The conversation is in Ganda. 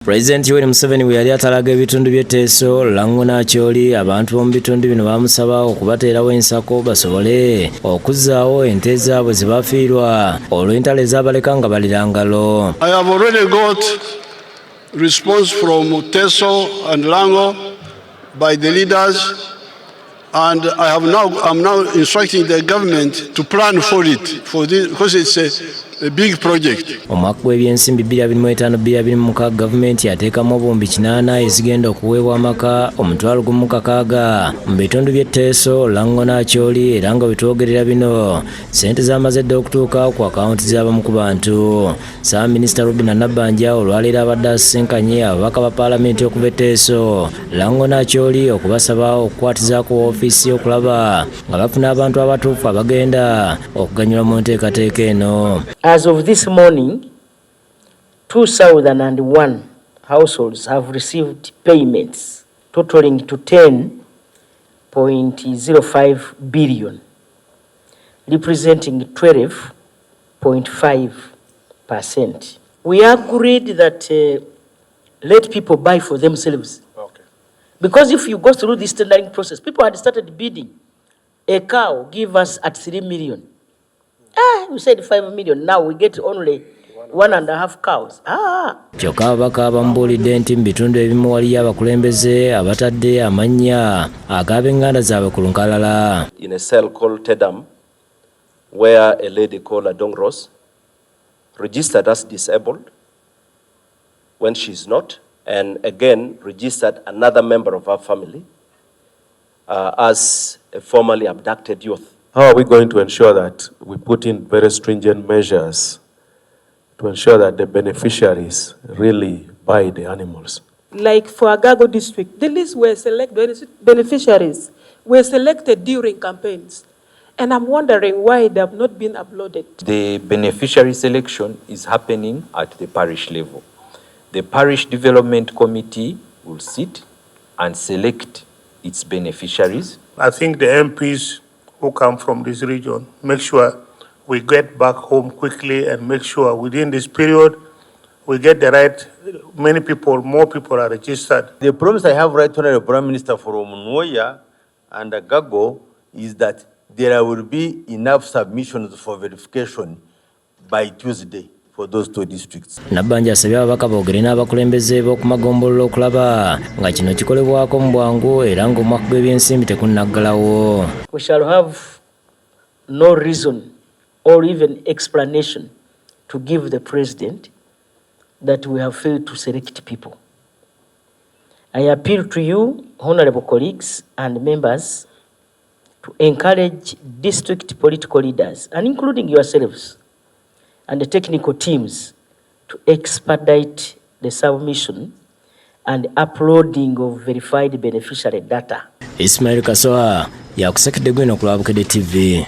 President Yoweri Museveni bwe yali atalaga ebitundu by'e Teso, Lango n'Akyoli, abantu b'omu bitundu bino bamusaba okubateerawo ensako basobole okuzzaawo ente zaabwe ze baafiirwa olw'entalo ezaabaleka nga balira ngalo. I have already got response from Teso and Lango by the leaders, and I'm now instructing the government to plan for it, because it's a big project. Omwaka gw'ebyensimbi 2025-2026 gavumenti yateekamu obumbi 8 ezigenda okuweebwa amaka omutwalo gumu kakaaga mu bitundu by'e Teso, Lango n'Akyoli, era nga bitwogerera bino ssente zamaze dda okutuuka ku akawunti z'abamu ku bantu. Ssaabaminisita Nabbanja olwaleero abadde asisinkanye ababaka ba paalamenti okuva e Teso, Lango n'Akyoli okubasaba okukwatizaako woofiisi okulaba nga bafuna abantu abatuufu abagenda okuganyula mu nteekateeka eno. As of this morning, 2,001 households have received payments totaling to 10.05 billion, representing 12.5%. We agreed that let people buy for themselves. Okay. Because if you go through this tendering process, people had started bidding. A cow give us at 3 million. We said 5 million. Now we get only 1.5 cows. Kyokka ababaka bambuulidde nti mu bitundu ebimu waliyo abakulembeze abatadde amannya ag'ab'enganda zaabwe ku lunkalala. In a cell called Tedam, where a lady called Adongros registered as disabled when she's not, and again registered another member of our family as a formerly abducted youth. How are we going to ensure that we put in very stringent measures to ensure that the beneficiaries really buy the animals? Like for Agago district, the list were selected, beneficiaries were selected during campaigns. And I'm wondering why they have not been uploaded. The beneficiary selection is happening at the parish level. The parish development committee will sit and select its beneficiaries. I think the MPs who come from this region make sure we get back home quickly and make sure within this period we get the right, more people are registered. The promise I have right to the Prime Minister from Nwoya and Agago is that there will be enough submissions for verification by Tuesday for those 2 districts. Nabbanja asabye ababaka boogere n'abakulembeze b'okumagombolola okulaba nga kino kikolebwako mu bwangu era ng'omwaka gw'ebyensimbi tekunnaggalawo. We shall have no reason or even explanation to give the president that we have failed to select people. I appeal to you, honorable colleagues and members, to encourage district political leaders, and including yourselves, and the technical teams to expedite the submission and uploading of verified beneficiary data. Ismail Kasoa, yakusekedde gwino ku Bukedde TV.